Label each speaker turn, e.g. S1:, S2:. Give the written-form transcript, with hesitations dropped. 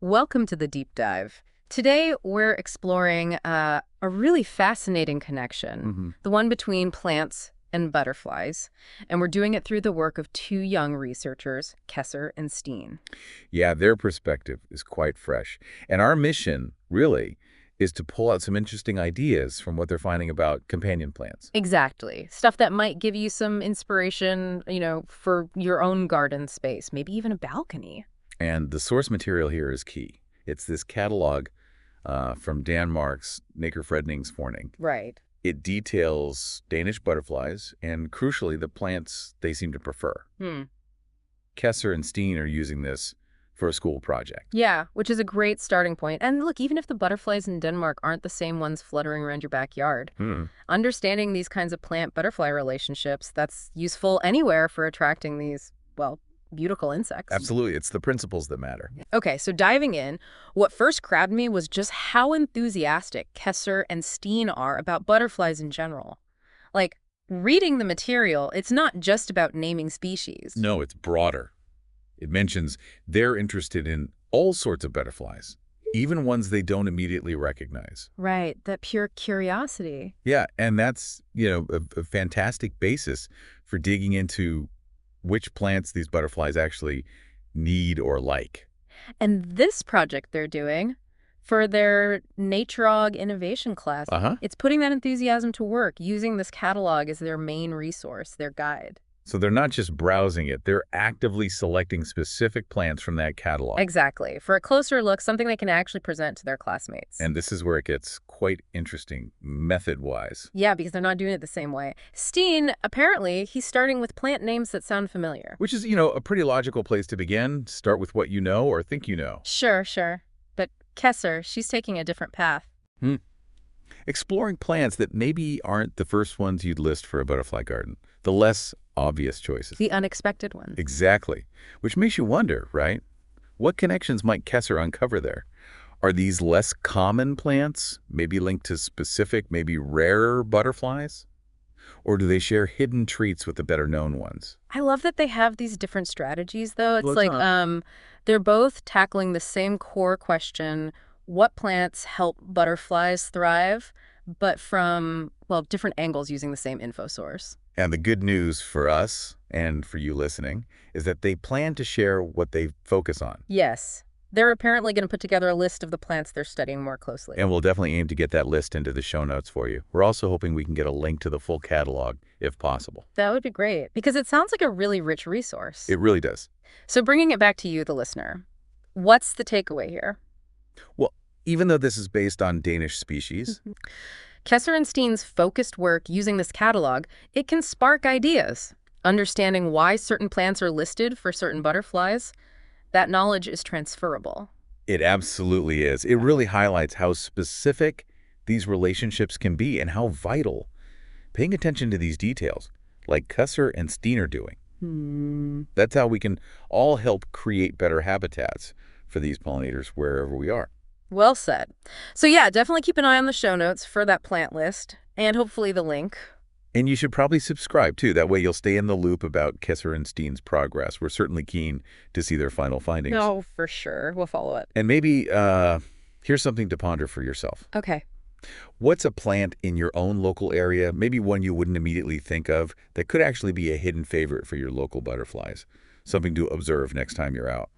S1: Welcome to the deep dive. Today, we're exploring a really fascinating connection, the one between plants and butterflies. And we're doing it through the work of two young researchers, Kesser and Steen.
S2: Yeah, their perspective is quite fresh. And our mission, really, is to pull out some interesting ideas from what they're finding about companion plants.
S1: Exactly. Stuff that might give you some inspiration, for your own garden space, maybe even a balcony.
S2: And the source material here is key. It's this catalog from Danmarks Naturfredningsforening.
S1: Right.
S2: It details Danish butterflies and, crucially, the plants they seem to prefer. Kesser and Steen are using this for a school project.
S1: Yeah, which is a great starting point. And look, even if the butterflies in Denmark aren't the same ones fluttering around your backyard, understanding these kinds of plant-butterfly relationships, that's useful anywhere for attracting these, well, beautiful insects.
S2: Absolutely. It's the principles that matter.
S1: Okay, so diving in, what first grabbed me was just how enthusiastic Kesser and Steen are about butterflies in general. Like, reading the material, it's not just about naming species.
S2: No, it's broader. It mentions they're interested in all sorts of butterflies, even ones they don't immediately recognize.
S1: Right, that pure curiosity.
S2: Yeah, and that's, a fantastic basis for digging into which plants these butterflies actually need or like.
S1: And this project they're doing for their Nature Innovation class, it's putting that enthusiasm to work, using this catalog as their main resource, their guide.
S2: So they're not just browsing it, they're actively selecting specific plants from that catalog.
S1: Exactly. For a closer look, something they can actually present to their classmates.
S2: And this is where it gets quite interesting, method-wise.
S1: Yeah, because they're not doing it the same way. Steen, apparently, he's starting with plant names that sound familiar.
S2: Which is, a pretty logical place to begin. Start with what you know or think you know.
S1: Sure. But Kesser, she's taking a different path.
S2: Exploring plants that maybe aren't the first ones you'd list for a butterfly garden. The less obvious choices.
S1: The unexpected ones.
S2: Exactly. Which makes you wonder, right? What connections might Kesser uncover there? Are these less common plants, maybe linked to specific, maybe rarer butterflies? Or do they share hidden treats with the better-known ones?
S1: I love that they have these different strategies, though. It's they're both tackling the same core question: what plants help butterflies thrive, but from, well, different angles using the same info source.
S2: And the good news for us and for you listening is that they plan to share what they focus on.
S1: Yes. They're apparently going to put together a list of the plants they're studying more closely.
S2: And we'll definitely aim to get that list into the show notes for you. We're also hoping we can get a link to the full catalog, if possible.
S1: That would be great, because it sounds like a really rich resource.
S2: It really does.
S1: So bringing it back to you, the listener, what's the takeaway here?
S2: Well, even though this is based on Danish species,
S1: Kesser and Steen's focused work using this catalog, it can spark ideas. Understanding why certain plants are listed for certain butterflies, that knowledge is transferable.
S2: it absolutely is. It really highlights how specific these relationships can be and how vital paying attention to these details, like Kesser and Steen are doing. That's how we can all help create better habitats for these pollinators wherever we are.
S1: Well said. So yeah, definitely keep an eye on the show notes for that plant list and hopefully the link.
S2: And you should probably subscribe, too. That way you'll stay in the loop about Kesser and Steen's progress. We're certainly keen to see their final findings.
S1: No, for sure. We'll follow it.
S2: And maybe here's something to ponder for yourself.
S1: Okay.
S2: What's a plant in your own local area, maybe one you wouldn't immediately think of, that could actually be a hidden favorite for your local butterflies? Something to observe next time you're out.